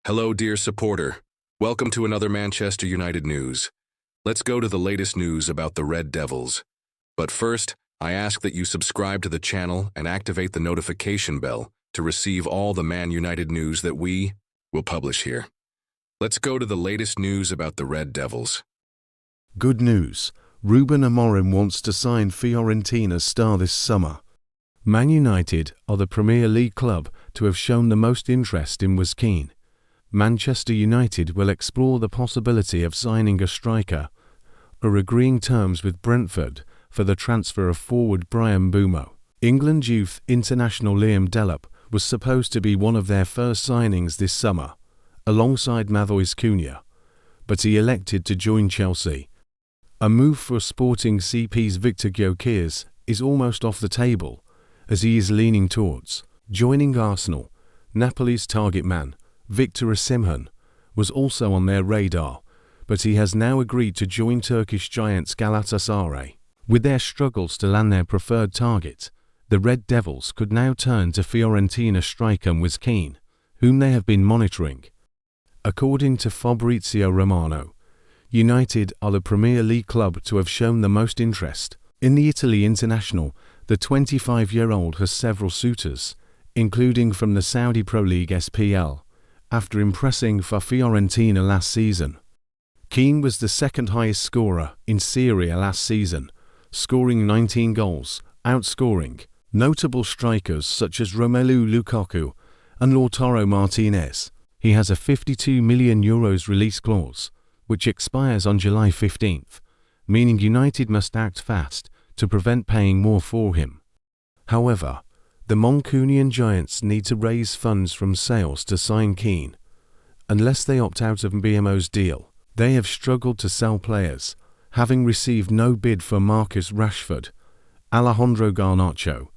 Hello, dear supporter. Welcome to another Manchester United news. Let's go to the latest news about the Red Devils. But first, I ask that you subscribe to the channel and activate the notification bell to receive all the Man United news that we will publish here. Let's go to the latest news about the Red Devils. Good news. Ruben Amorim wants to sign Fiorentina's star this summer. Man United are the Premier League club to have shown the most interest in MOISE KEAN. Manchester United will explore the possibility of signing a striker or agreeing terms with Brentford for the transfer of forward MBEUMO. England youth international Liam Delap was supposed to be one of their first signings this summer, alongside MOISE KEAN, but he elected to join Chelsea. A move for Sporting CP's Victor Gyökeres is almost off the table, as he is leaning towards joining Arsenal. Napoli's target man, Victor Osimhen, was also on their radar, but he has now agreed to join Turkish giants Galatasaray. With their struggles to land their preferred target, the Red Devils could now turn to Fiorentina striker MOISE KEAN, whom they have been monitoring. According to Fabrizio Romano, United are the Premier League club to have shown the most interest. In the Italy international, the 25-year-old has several suitors, including from the Saudi Pro League SPL, after impressing for Fiorentina last season. Keane was the second highest scorer in Serie A last season, scoring 19 goals, outscoring notable strikers such as Romelu Lukaku and Lautaro Martinez. He has a €52 million release clause, which expires on July 15th, meaning United must act fast to prevent paying more for him. However, the Mancunian giants need to raise funds from sales to sign Keane. Unless they opt out of MBEUMO's deal, they have struggled to sell players, having received no bid for Marcus Rashford, Alejandro Garnacho,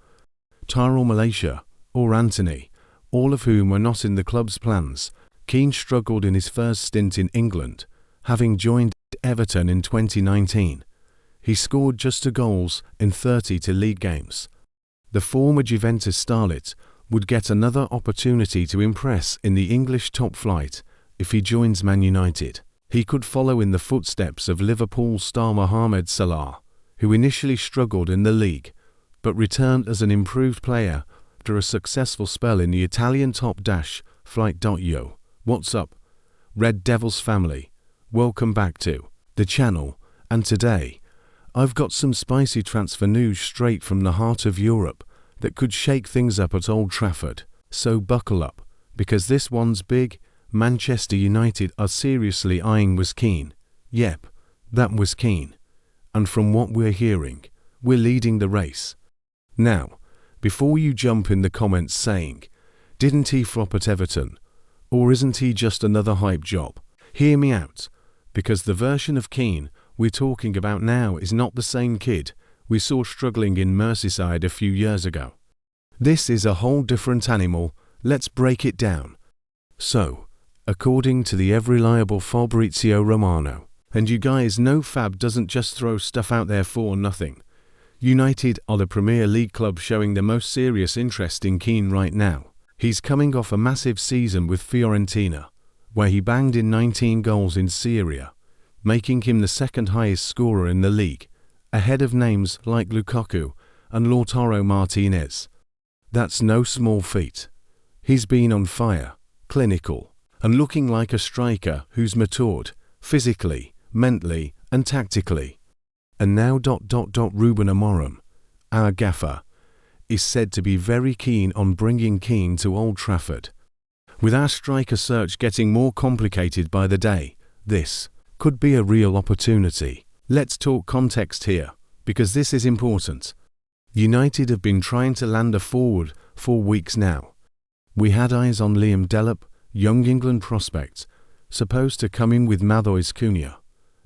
Tyrell Malaysia, or Anthony, all of whom were not in the club's plans. Keane struggled in his first stint in England, having joined Everton in 2019. He scored just 2 goals in 32 league games. The former Juventus starlet would get another opportunity to impress in the English top flight if he joins Man United. He could follow in the footsteps of Liverpool star Mohamed Salah, who initially struggled in the league, but returned as an improved player after a successful spell in the Italian top flight.io. What's up, Red Devils family? Welcome back to the channel, and today I've got some spicy transfer news straight from the heart of Europe that could shake things up at Old Trafford. So buckle up, because this one's big. Manchester United are seriously eyeing MOISE KEAN. Yep, that MOISE KEAN. And from what we're hearing, we're leading the race. Now, before you jump in the comments saying, didn't he flop at Everton? Or isn't he just another hype job? Hear me out, because the version of Keane we're talking about now is not the same kid we saw struggling in Merseyside a few years ago. This is a whole different animal. Let's break it down. So, according to the ever-reliable Fabrizio Romano, and you guys know Fab doesn't just throw stuff out there for nothing, United are the Premier League club showing the most serious interest in Keane right now. He's coming off a massive season with Fiorentina, where he banged in 19 goals in Serie A, making him the second highest scorer in the league, ahead of names like Lukaku and Lautaro Martinez. That's no small feat. He's been on fire, clinical, and looking like a striker who's matured, physically, mentally, and tactically. And now Ruben Amorim, our gaffer, is said to be very keen on bringing Keane to Old Trafford. With our striker search getting more complicated by the day, this could be a real opportunity. Let's talk context here, because this is important. United have been trying to land a forward for weeks now. We had eyes on Liam Delap, young England prospect, supposed to come in with MOISE KEAN,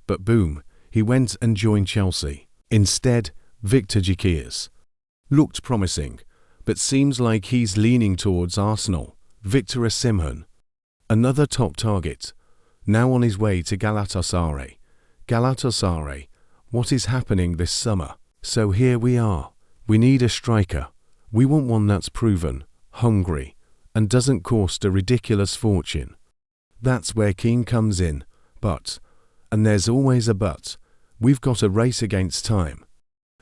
but boom, he went and joined Chelsea. Instead, Victor Gyökeres looked promising, but seems like he's leaning towards Arsenal. Victor Osimhen, another top target, now on his way to Galatasaray. Galatasaray, what is happening this summer? So here we are. We need a striker. We want one that's proven, hungry, and doesn't cost a ridiculous fortune. That's where Kean comes in. But, and there's always a but, we've got a race against time.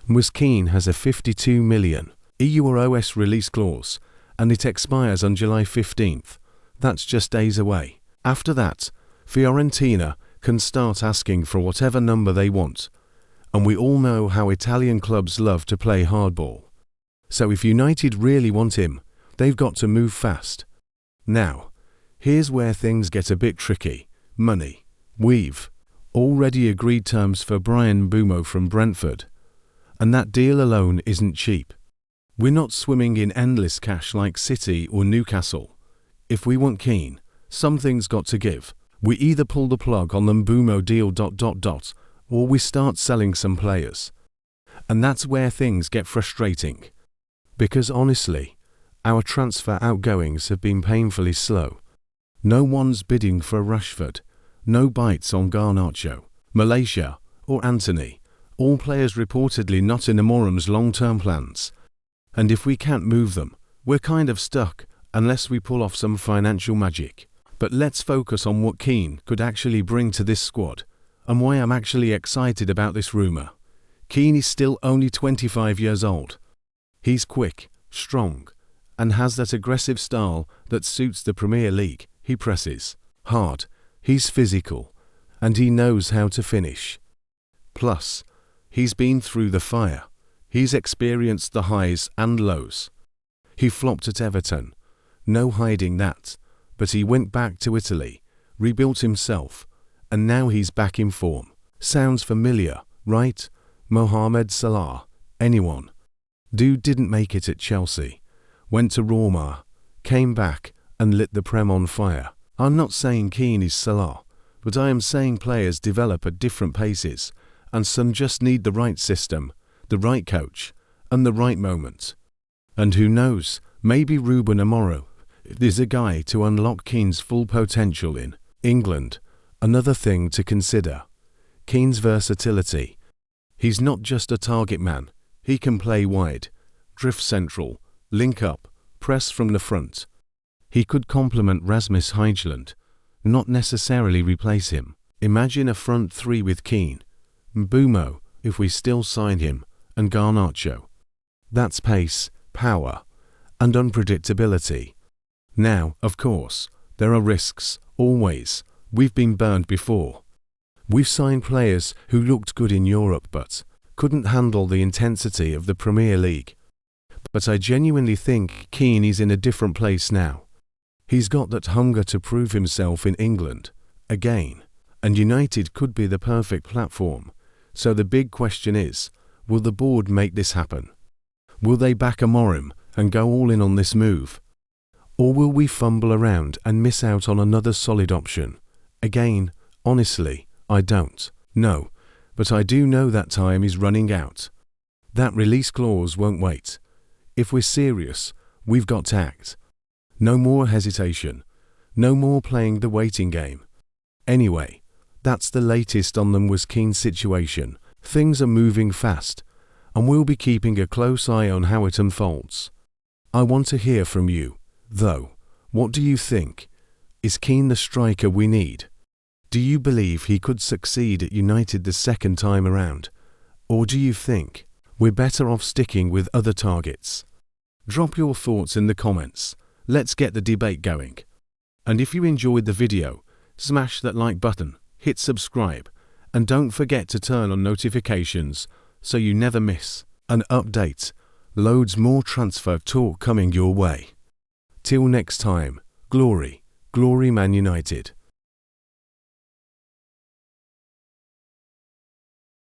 MOISE KEAN has a 52 million EU or OS release clause, and it expires on July 15th. That's just days away. After that, Fiorentina can start asking for whatever number they want, and we all know how Italian clubs love to play hardball. So if United really want him, they've got to move fast. Now, here's where things get a bit tricky. Money. We've already agreed terms for MBEUMO from Brentford, and that deal alone isn't cheap. We're not swimming in endless cash like City or Newcastle. If we want Kean, something's got to give. We either pull the plug on the MBEUMO deal ... or we start selling some players. And that's where things get frustrating. Because honestly, our transfer outgoings have been painfully slow. No one's bidding for Rashford, no bites on Garnacho, Malaysia, or Anthony, all players reportedly not in Amorim's long-term plans. And if we can't move them, we're kind of stuck unless we pull off some financial magic. But let's focus on what Kean could actually bring to this squad, and why I'm actually excited about this rumour. Kean is still only 25 years old. He's quick, strong, and has that aggressive style that suits the Premier League. He presses hard, he's physical, and he knows how to finish. Plus, he's been through the fire. He's experienced the highs and lows. He flopped at Everton, no hiding that, but he went back to Italy, rebuilt himself, and now he's back in form. Sounds familiar, right? Mohamed Salah. Anyone? Dude didn't make it at Chelsea, went to Roma, came back and lit the Prem on fire. I'm not saying Kean is Salah, but I am saying players develop at different paces, and some just need the right system, the right coach, and the right moment. And who knows, maybe Ruben Amorim is a guy to unlock Kean's full potential in England. Another thing to consider, Kean's versatility. He's not just a target man, he can play wide, drift central, link up, press from the front. He could complement Rasmus Højlund, not necessarily replace him. Imagine a front three with Kean, MBEUMO, if we still sign him, and Garnacho. That's pace, power, and unpredictability. Now, of course, there are risks, always. We've been burned before. We've signed players who looked good in Europe but couldn't handle the intensity of the Premier League. But I genuinely think Kean is in a different place now. He's got that hunger to prove himself in England, again, and United could be the perfect platform. So the big question is, will the board make this happen? Will they back Amorim and go all in on this move? Or will we fumble around and miss out on another solid option? Again, honestly, I don't know, but I do know that time is running out. That release clause won't wait. If we're serious, we've got to act. No more hesitation. No more playing the waiting game. Anyway, that's the latest on the MOISE KEAN situation. Things are moving fast, and we'll be keeping a close eye on how it unfolds. I want to hear from you, though. What do you think? Is Kean the striker we need? Do you believe he could succeed at United the second time around? Or do you think we're better off sticking with other targets? Drop your thoughts in the comments. Let's get the debate going. And if you enjoyed the video, smash that like button, hit subscribe, and don't forget to turn on notifications so you never miss an update. Loads more transfer talk coming your way. Till next time, glory, glory Man United.